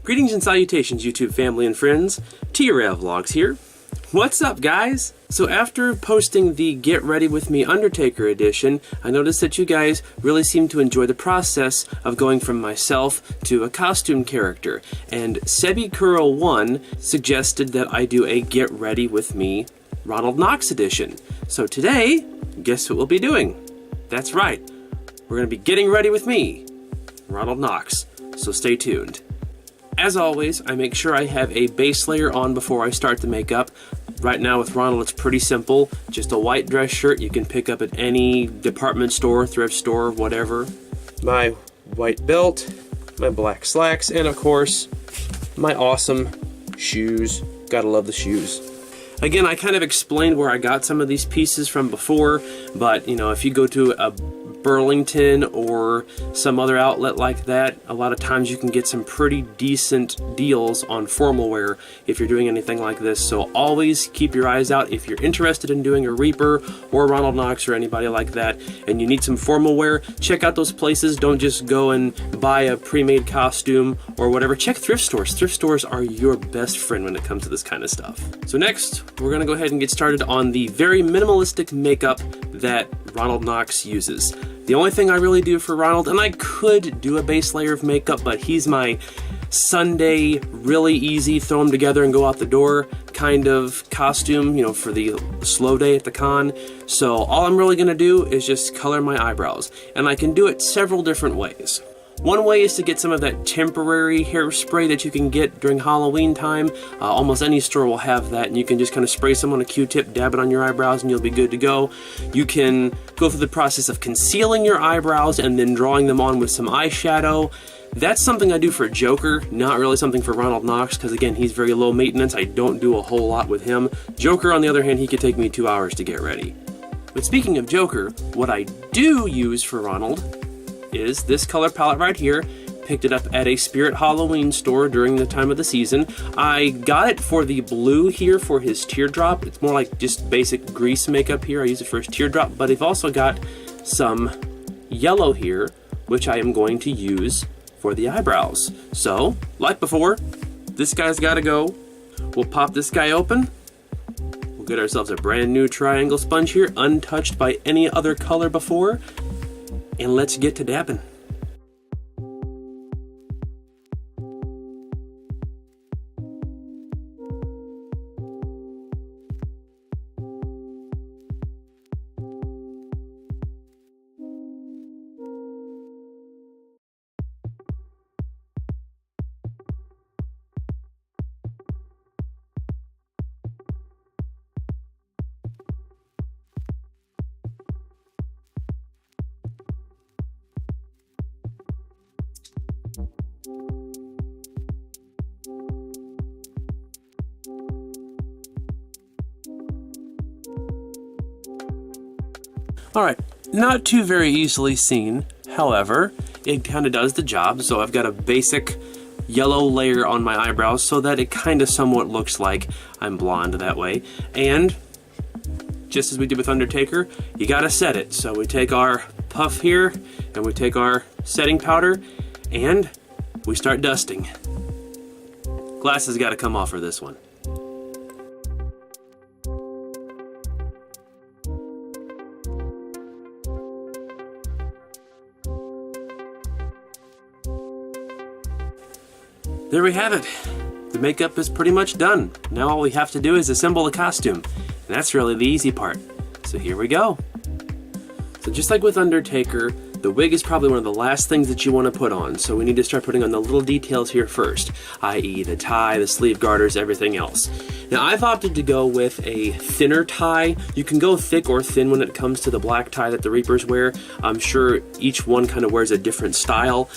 Greetings and salutations, YouTube family and friends. TRL Vlogs here. What's up, guys? So after posting the Get Ready With Me Undertaker edition, I noticed that you guys really seem to enjoy the process of going from myself to a costume character. And SebiCurl1 suggested that I do a Get Ready With Me Ronald Knox edition. So today, guess what we'll be doing? That's right. We're going to be getting ready with me, Ronald Knox. So stay tuned. As always, I make sure I have a base layer on before I start the makeup. Right now with Ronald, it's pretty simple. Just a white dress shirt you can pick up at any department store, thrift store, whatever. My white belt, my black slacks, and of course, my awesome shoes. Gotta love the shoes. Again, I kind of explained where I got some of these pieces from before, but you know, if you go to a Burlington or some other outlet like that, a lot of times you can get some pretty decent deals on formal wear if you're doing anything like this. So always keep your eyes out if you're interested in doing a Reaper or Ronald Knox or anybody like that and you need some formal wear. Check out those places. Don't just go and buy a pre-made costume or whatever. Check thrift stores. Thrift stores are your best friend when it comes to this kind of stuff. So next, we're gonna go ahead and get started on the very minimalistic makeup that Ronald Knox uses. The only thing I really do for Ronald, and I could do a base layer of makeup, but he's my Sunday, really easy, throw them together and go out the door kind of costume, you know, for the slow day at the con. So all I'm really gonna do is just color my eyebrows, and I can do it several different ways. One way is to get some of that temporary hairspray that you can get during Halloween time. Almost any store will have that, and you can just kind of spray some on a Q-tip, dab it on your eyebrows, and you'll be good to go. You can go through the process of concealing your eyebrows and then drawing them on with some eyeshadow. That's something I do for Joker, not really something for Ronald Knox, because again, he's very low maintenance. I don't do a whole lot with him. Joker, on the other hand, he could take me 2 hours to get ready. But speaking of Joker, what I do use for Ronald is this color palette right here. Picked it up at a Spirit Halloween store during the time of the season. I got it for the blue here for his teardrop. It's more like just basic grease makeup here. I use it for his teardrop, but I've also got some yellow here, which I am going to use for the eyebrows. So, like before, this guy's gotta go. We'll pop this guy open. We'll get ourselves a brand new triangle sponge here, untouched by any other color before. And let's get to dabbing. Alright, not too very easily seen, however, it kind of does the job. So I've got a basic yellow layer on my eyebrows so that it kind of somewhat looks like I'm blonde that way. And just as we did with Undertaker, you gotta set it. So we take our puff here, and we take our setting powder, and we start dusting. Glasses gotta come off for this one. There we have it. The makeup is pretty much done. Now all we have to do is assemble the costume. And that's really the easy part. So here we go. So just like with Undertaker, the wig is probably one of the last things that you want to put on. So we need to start putting on the little details here first, i.e. the tie, the sleeve garters, everything else. Now I've opted to go with a thinner tie. You can go thick or thin when it comes to the black tie that the Reapers wear. I'm sure each one kind of wears a different style.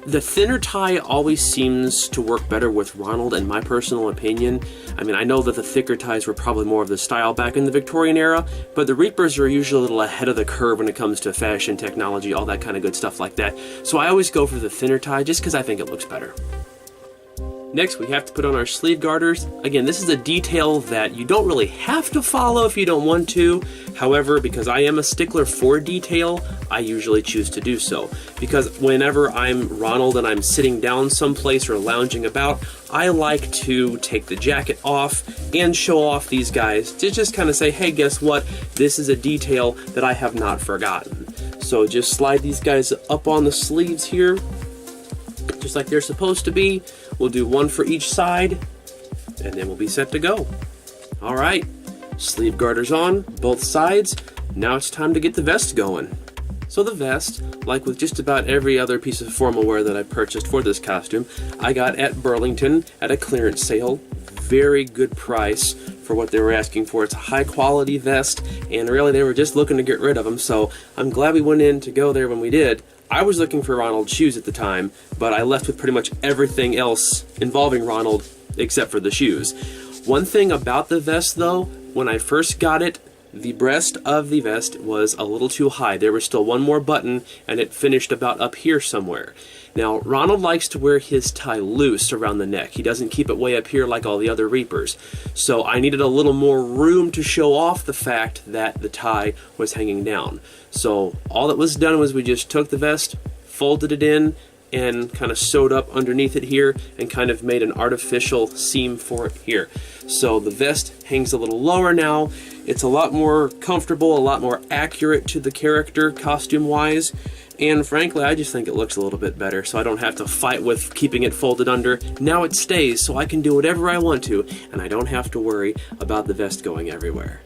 The thinner tie always seems to work better with Ronald, in my personal opinion. I mean, I know that the thicker ties were probably more of the style back in the Victorian era, but the Reapers are usually a little ahead of the curve when it comes to fashion, technology, all that kind of good stuff like that. So I always go for the thinner tie just because I think it looks better. Next, we have to put on our sleeve garters. Again, this is a detail that you don't really have to follow if you don't want to. However, because I am a stickler for detail, I usually choose to do so. Because whenever I'm Ronald and I'm sitting down someplace or lounging about, I like to take the jacket off and show off these guys to just kind of say, hey, guess what? This is a detail that I have not forgotten. So just slide these guys up on the sleeves here, just like they're supposed to be. We'll do one for each side, and then we'll be set to go. All right, sleeve garters on, both sides. Now it's time to get the vest going. So the vest, like with just about every other piece of formal wear that I purchased for this costume, I got at Burlington at a clearance sale. Very good price for what they were asking for. It's a high quality vest, and really they were just looking to get rid of them, so I'm glad we went in to go there when we did. I was looking for Ronald's shoes at the time, but I left with pretty much everything else involving Ronald except for the shoes. One thing about the vest though, when I first got it, the breast of the vest was a little too high. There was still one more button and it finished about up here somewhere. Now, Ronald likes to wear his tie loose around the neck. He doesn't keep it way up here like all the other Reapers. So I needed a little more room to show off the fact that the tie was hanging down. So all that was done was we just took the vest, folded it in, and kind of sewed up underneath it here and kind of made an artificial seam for it here. So the vest hangs a little lower now. It's a lot more comfortable, a lot more accurate to the character costume-wise. And frankly, I just think it looks a little bit better, so I don't have to fight with keeping it folded under. Now it stays, so I can do whatever I want to, and I don't have to worry about the vest going everywhere.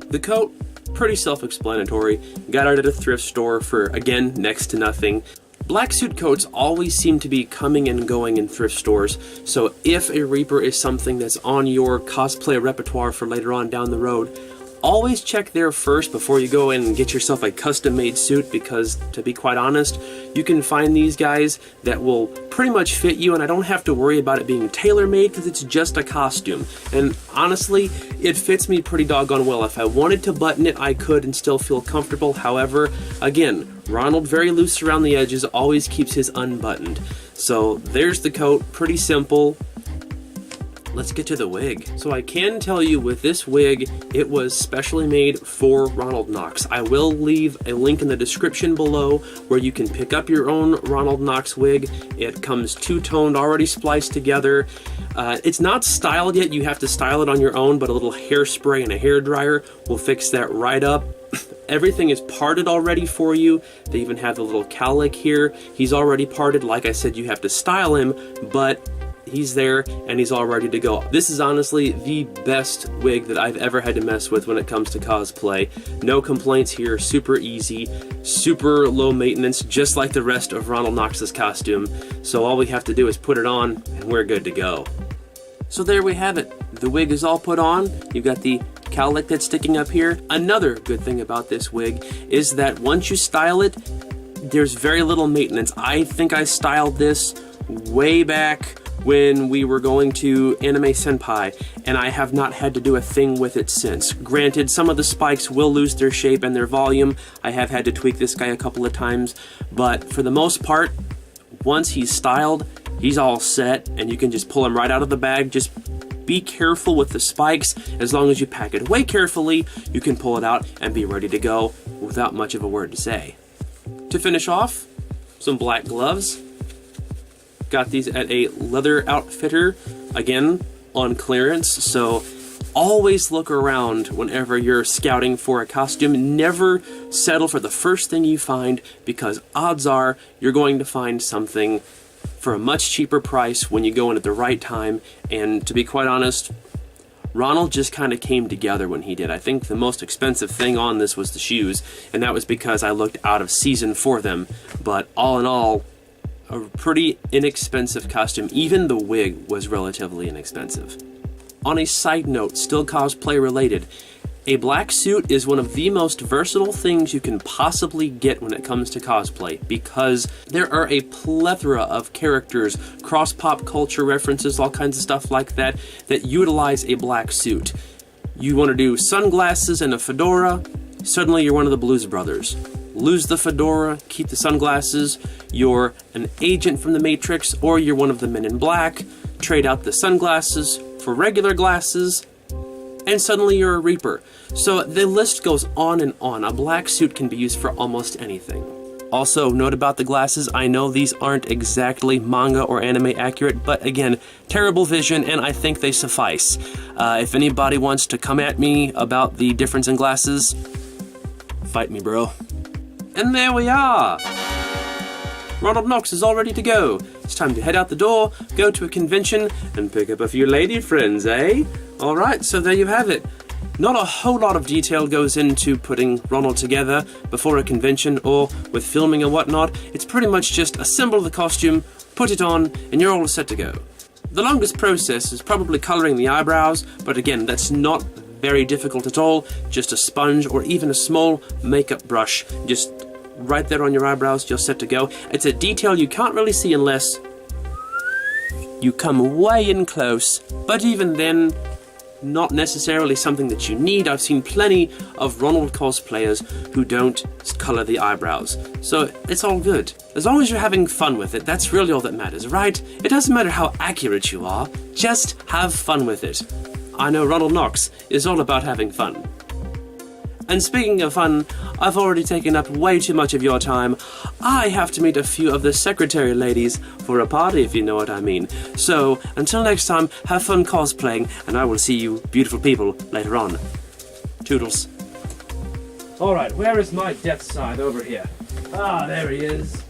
The coat, pretty self-explanatory. Got it at a thrift store for, again, next to nothing. Black suit coats always seem to be coming and going in thrift stores, so if a Reaper is something that's on your cosplay repertoire for later on down the road, always check there first before you go in and get yourself a custom-made suit, because to be quite honest, you can find these guys that will pretty much fit you, and I don't have to worry about it being tailor-made because it's just a costume. And honestly, it fits me pretty doggone well. If I wanted to button it, I could and still feel comfortable. However, again, Ronald, very loose around the edges, always keeps his unbuttoned. So there's the coat, pretty simple. Let's get to the wig. So I can tell you with this wig, it was specially made for Ronald Knox. I will leave a link in the description below where you can pick up your own Ronald Knox wig. It comes two-toned, already spliced together. It's not styled yet. You have to style it on your own, but a little hairspray and a hairdryer will fix that right up. Everything is parted already for you. They even have the little cowlick here. He's already parted. Like I said, you have to style him, but he's there and he's all ready to go. This is honestly the best wig that I've ever had to mess with when it comes to cosplay. No complaints here, super easy, super low maintenance, just like the rest of Ronald Knox's costume. So all we have to do is put it on and we're good to go. So there we have it. The wig is all put on. You've got the cowlick that's sticking up here. Another good thing about this wig is that once you style it, there's very little maintenance. I think I styled this way back when we were going to Anime Senpai, and I have not had to do a thing with it since. Granted, some of the spikes will lose their shape and their volume. I have had to tweak this guy a couple of times, but for the most part, once he's styled, he's all set, and you can just pull him right out of the bag. Just be careful with the spikes. As long as you pack it away carefully, you can pull it out and be ready to go without much of a word to say. To finish off, some black gloves. Got these at a leather outfitter, again, on clearance, so always look around whenever you're scouting for a costume. Never settle for the first thing you find, because odds are you're going to find something for a much cheaper price when you go in at the right time. And to be quite honest, Ronald just kind of came together when he did. I think the most expensive thing on this was the shoes, and that was because I looked out of season for them, but all in all, a pretty inexpensive costume. Even the wig was relatively inexpensive. On a side note, still cosplay related, a black suit is one of the most versatile things you can possibly get when it comes to cosplay, because there are a plethora of characters, cross pop culture references, all kinds of stuff like that, that utilize a black suit. You want to do sunglasses and a fedora, suddenly you're one of the Blues Brothers. Lose the fedora, keep the sunglasses, you're an agent from the Matrix, or you're one of the Men in Black. trade out the sunglasses for regular glasses, and suddenly you're a Reaper. So the list goes on and on. A black suit can be used for almost anything. Also, note about the glasses, I know these aren't exactly manga or anime accurate, but again, terrible vision, and I think they suffice. If anybody wants to come at me about the difference in glasses, fight me, bro. And there we are! Ronald Knox is all ready to go. It's time to head out the door, go to a convention, and pick up a few lady friends, eh? Alright, so there you have it. Not a whole lot of detail goes into putting Ronald together before a convention or with filming and whatnot. It's pretty much just assemble the costume, put it on, and you're all set to go. The longest process is probably coloring the eyebrows, but again, that's not very difficult at all. Just a sponge or even a small makeup brush. Just right there on your eyebrows, you're set to go. It's a detail you can't really see unless you come way in close, but even then, not necessarily something that you need. I've seen plenty of Ronald cosplayers who don't color the eyebrows. So it's all good. As long as you're having fun with it, that's really all that matters, right? It doesn't matter how accurate you are, just have fun with it. I know Ronald Knox is all about having fun. And speaking of fun, I've already taken up way too much of your time. I have to meet a few of the secretary ladies for a party, if you know what I mean. So, until next time, have fun cosplaying, and I will see you beautiful people later on. Toodles. Alright, where is my death scythe over here? Ah, there he is.